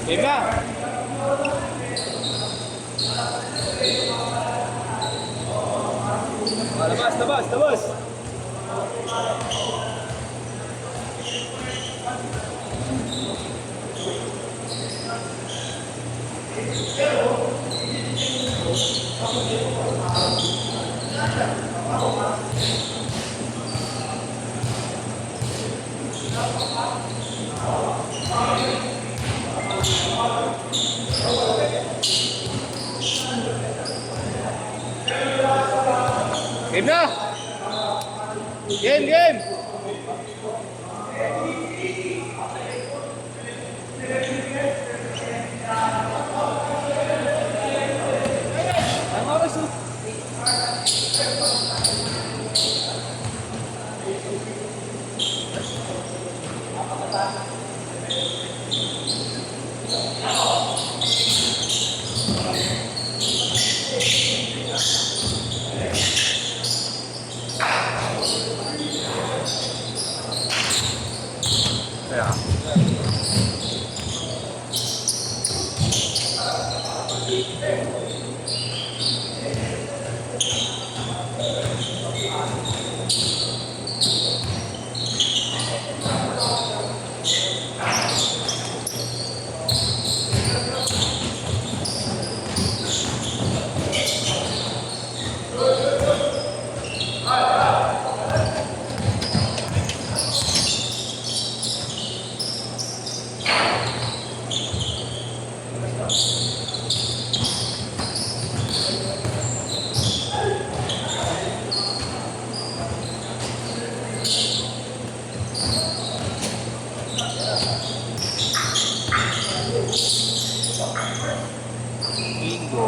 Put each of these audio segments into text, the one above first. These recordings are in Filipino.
Game na! Labas, labas, labas! Game na! Game, game! Ang oras yun? Kaya. Bingo.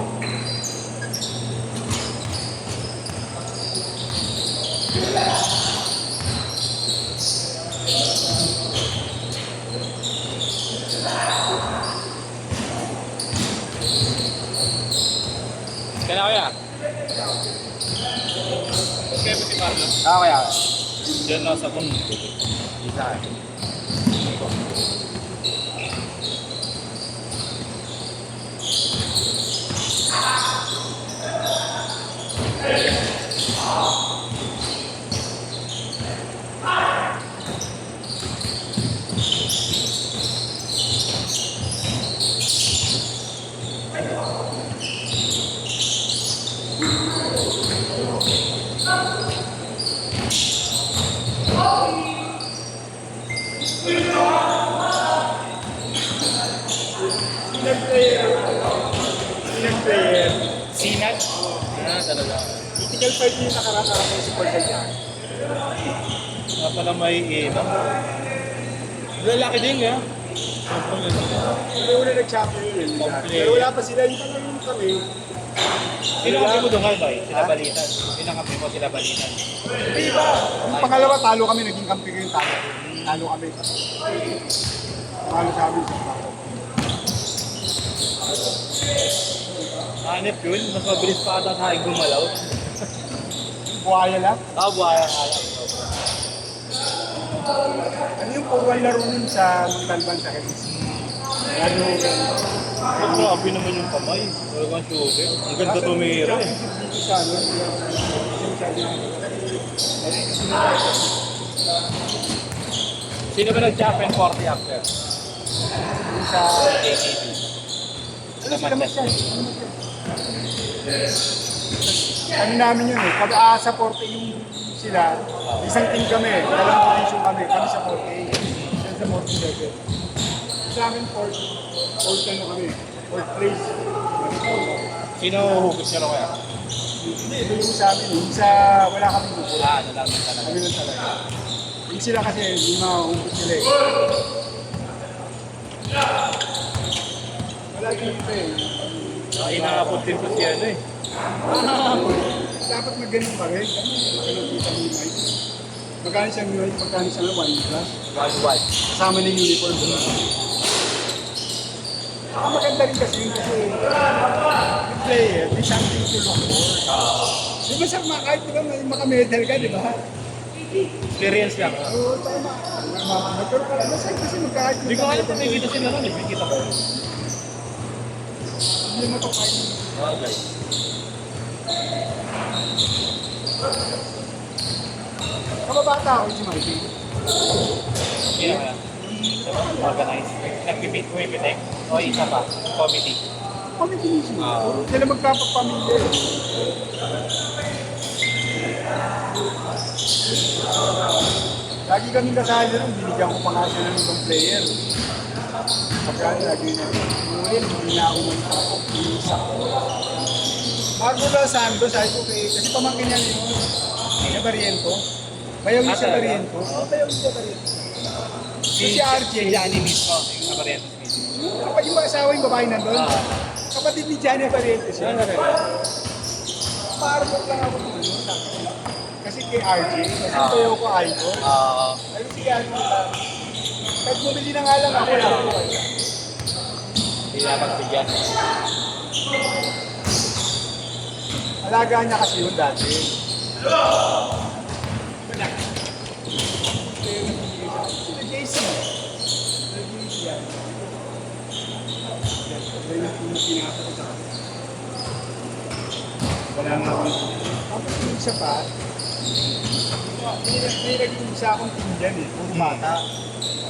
Kaya kaya? Kaya ba si Marlon? Kaya. Diyan lang sa kung Isa. Player. Sinat? Talaga. Critical fight yung nakaraan ko si Paul Gaya. Nga pala may ina. Lalaki din nga. Pero wala nag-champion yun. Pero wala pa sila. Yung pala yung kami. Sino kampi mo doon, Bay? Sila Balitan. Sino kampi mo? Sila Balitan. Di ba? Yung pangalawa, talo kami. Naging kampi ko yung talo. Talo kami. Talo sa amin sa talo. Hanip yun. Mas mabilis pa ata tayo gumalaw. Buhaya lang. Buhaya nga lang. Ano yung purwan laro nun sa Montalban sa Helms? Ano Ang grabe naman yung kamay. Talagang shoulder. Ang ganda tumira eh. sa ano? Sino ba nag-champion 40 after? Sa AKB. ano sila masyan? Ano namin yun eh. Pag sa 40 yung sila, isang team kami, dalawang position kami sa 40. Yan sa 40 level. Sa amin, fourth ano kami, fourth place. Sino hugot niya kaya? Hindi, ito yung sa amin. Yung sa, wala kami hugot. Nalaman talaga. Kami lang talaga. Yung sila kasi, yung mga hugot sila eh. Wala dito eh. Ay, nakapot din po siya eh. Dapat mag-ganun pa rin. Kita mo yung mic. Magkano siyang mic? Magkano siyang 1 plus? 1-1. Kasama ng uniform. Maganda rin kasi yun kasi yung player, may something to look for. Di ba sa mga kahit di ba may makamedal ka, di ba? Experience lang. Oo, tama. Nagkaroon ka lang. Kasi magkahit. Hindi ko alam kung may kita sila nun eh. May kita ba yun? Hindi mo ito kahit. Okay. Kababata ako si Mikey. Yeah. Organize. Nag-meet ko yung bitek. O isa pa. Committee. Kami mismo. Sila magkapagpamilya. Lagi kaming kasali rin, binigyan ko pa nga sila ng ibang player. Pagka lagi na, ngunit hindi na ako mag-isa. Marco Los Santos, sabi ko kasi pamangkin niya yung Barriento. Bayaw niya sa Barriento. Bayaw niya sa Barriento. Si RJ. Si Johnny mismo. Yung sa Barrientos mismo. Kapag yung asawa yung babae nandun, kapatid ni Johnny Barriento siya. Marco lang ako ng kasi kay RJ, kasi bayaw ko idol. Pero si Gano, kahit bumili na nga lang ako lang. Hindi na magbigyan. Alagaan niya kasi yun dati. Sila JC. Wala nga akong... Tapos yung isa pa, may nag-iisa akong team dyan eh, puro bata.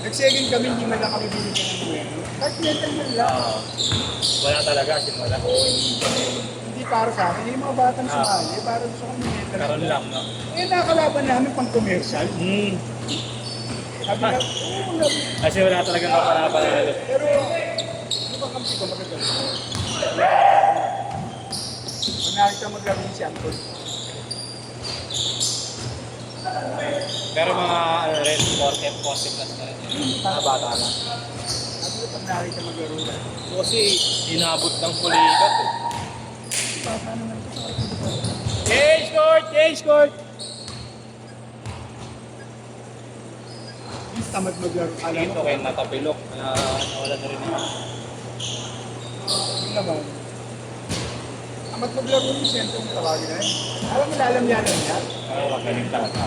Nag-second kami, hindi man lang kami binigyan ng duweno. Kahit mental man lang. Wala talaga. Wala. Hindi para sa akin, yung mga batang sumali, para gusto kong mental. Karoon lang, no? Eh, nakakalaban namin pang commercial. Sabi na, Kasi wala talagang kapanapan na ito. pero, ano ba kampi ko maganda? Pag nakita maglaro si Anton. Pero mga ano rin, 40 plus na rin. Mga bata lang. Sabi ko pag nakita maglaro na. Kasi inabot ng kulikat eh. Bata naman ito sa akin. Change court! Change court! Please, tamad maglaro. Alam Dito mo, kayo natapilok. Nawala na rin yun. yun naman. Tamad maglaro yung sentro ng tawagin na yun. Alam mo, lalamyanan niya. Oo, magaling talaga.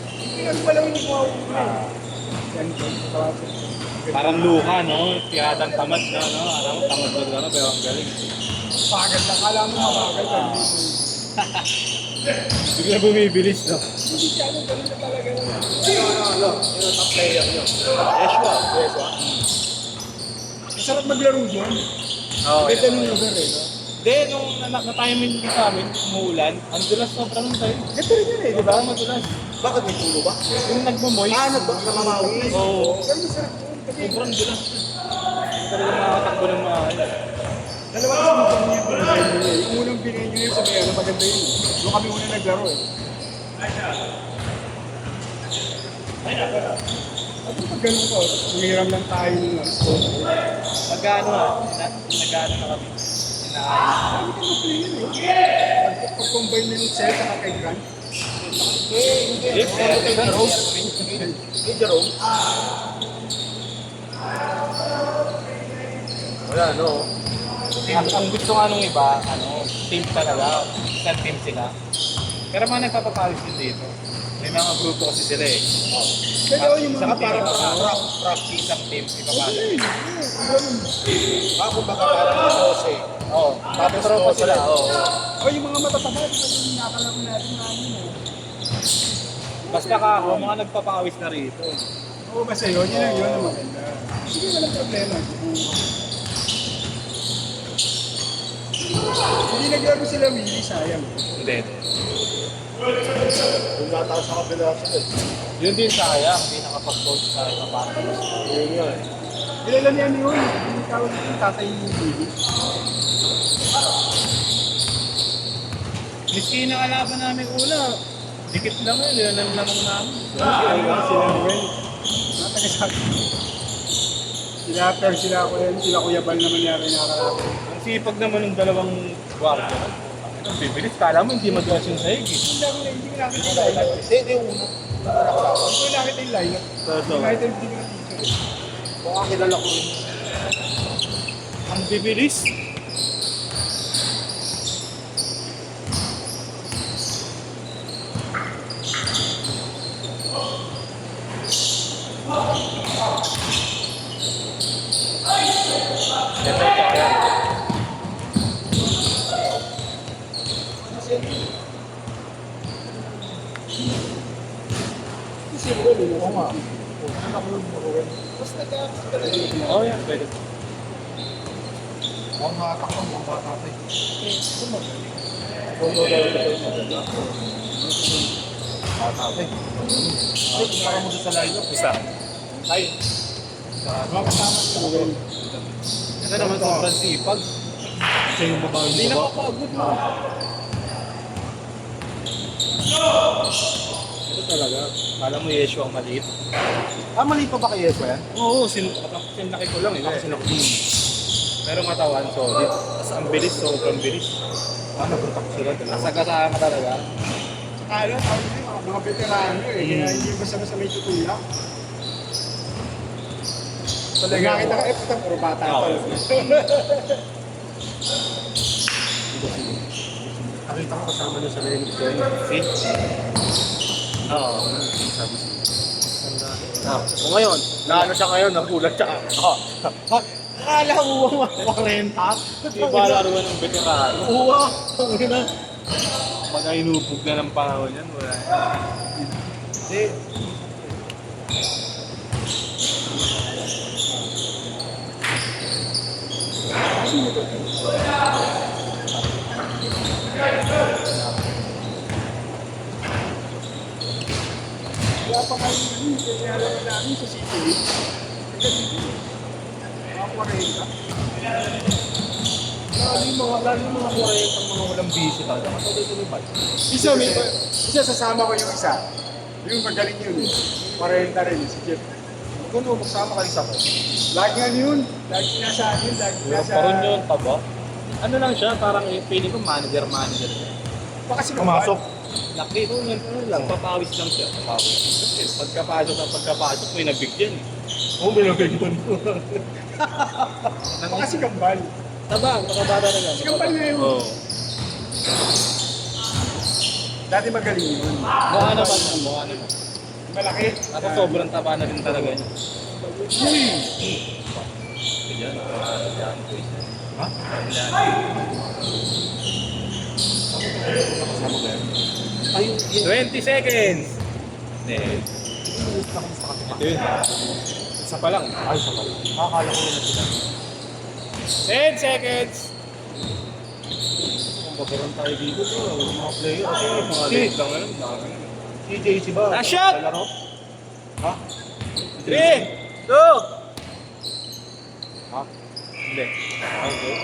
Hindi lang pala yung mawawala eh. Sentro, tawagin. Parang luka, no? Tiradang tamad na, no? Alam mo, tamad mo gano'n, pero ang galing. Pagal lang. Kala mo mabagal. Pero dito. Bigla bumibilis, no? Hindi siya ano, ganun na talaga. Ano? Sino top player nyo? Yeshua. Masarap maglaro dyan. Oo, Ganda ng lugar eh. No? Hindi, nung na-timing din sa amin, umuulan, ang dulas sobra nung tayo. Ganda rin yun eh, di ba? Diba? Madulas. Bakit may tulo ba? Yung nagmamoy. Namamawi. Oo. Pero masarap yun. Kasi Sobrang dulas. Hindi talaga makakatakbo ng maayos. dalawang season niya pinagayin niya eh. Yung unang pinagayin niya sa may ano, maganda yun. Doon kami unang naglaro eh. At pag ganun ko, nangiram lang tayo ng score. Magkano nag-ano na kami. Dami ka na-play yun eh. Pag-combine mo yung Celta at kay Grant. Yes, Hey, Jerome. Wala, no? ang gusto nga nung iba, team talaga. Isang team sila. Pero mga nagpapapawis din dito. May mga grupo kasi sila eh. Pero yung mga Saka Parang parang practice. isang team, ipapasok. Ako baka parang Jose. Oo, tapos tropa sila. Oo. O yung mga matataba, di ba yung nakalaro natin na ano eh. Basta ka ako, mga nagpapawis na rito. Oo, basta yun, yun ang maganda. Sige, walang problema. Hindi naglaro sila Willie, sayang. Hindi. Yung nataas sa kabila sila. Yun din sayang, hindi nakapag-coach sa Papatos. Yun nga eh. Kilala niya ni Uy, yung tawag yung tatay ni Willie. Miski na kalaban namin una, dikit lang yun, nilalang namin. Sila Noel. Nataga sa akin. Sila ako yan, sila Kuya Bal naman niya rin nakakalaban. Ang sipag naman ng dalawang guardia. Ang bibilis, kala mo hindi mag-gas yung sahig eh. Hindi ko nakita yung lineup. Hindi yung una. Hindi ko nakita yung lineup. Totoo. Kahit hindi ko nakita. Baka kilala ko rin. Ang bibilis. Ito, tsaka yan. Oo nga. Oo, yan. Pwede. Ang hatak ng mga bata tayo. Bata tayo. Para mo sa lineup. Isa. Ay. Mga kasama nyo. Ito naman sobrang sipag. Siya yung babae Hindi mo na ba? mapagod mo. Ito talaga. Kala mo Yeshu ang maliit. Mali pa ba kay Yeso yan? Oo, sinlaki ko lang eh. Pero matawan, solid. Tapos ang bilis, sobrang bilis. Napunta ko sila. Dalawa. Nasagasaan ka talaga. Kaya, tawag nyo, mga veterano eh. Kaya hindi basta-basta may tutulak. Talaga kita ka, puta, puro bata pa. Nakita ko kasama niya sa lineup ko yun. Fit. Oo. Sabi siya. O ngayon, Naano siya ngayon, nagulat siya. Akala mo ba 40? di ba laruan ng veterano? Uwa! Ang ina. Pag inubog na ng panahon yan, wala. Hindi. Kaya pa kayo yun, kaya alam namin sa city. Mga 40. Lalo yung mga 40 ang mga walang busy talaga. Matuloy-tuloy ba? Isa sasama ko yung isa. Yung magaling yun eh. 40 rin, si Jeff. Kung mo magsama ka isa ko. Lagi nga yun. Lagi nasa akin, lagi nasa... Paron yun, taba. Ano lang siya, parang feeling ko manager siya. Baka si Pumasok. Laki no, yan lang. Papawis lang siya, papawis. Kasi pagkapasok may nabigyan eh. Oo, binabigyan ko. Baka si Kambal. Taba, makabata na lang. Si Kambal na yun. Oo. Dati magaling yun. Mukha naman, mukha naman. Malaki. Ako sobrang taba na rin talaga niya. Yan, Ha? Kasama ko yan. Ayun, 20 seconds! Then, ito yun. Isa pa lang. Ay, sa pala. Akala ko yun na sila. 10 seconds! Kung babaran tayo dito, mga player. Kasi Mga late lang alam. si JC ba? Last shot! Laro? Ha? 3, 2, Ha? hindi. Okay.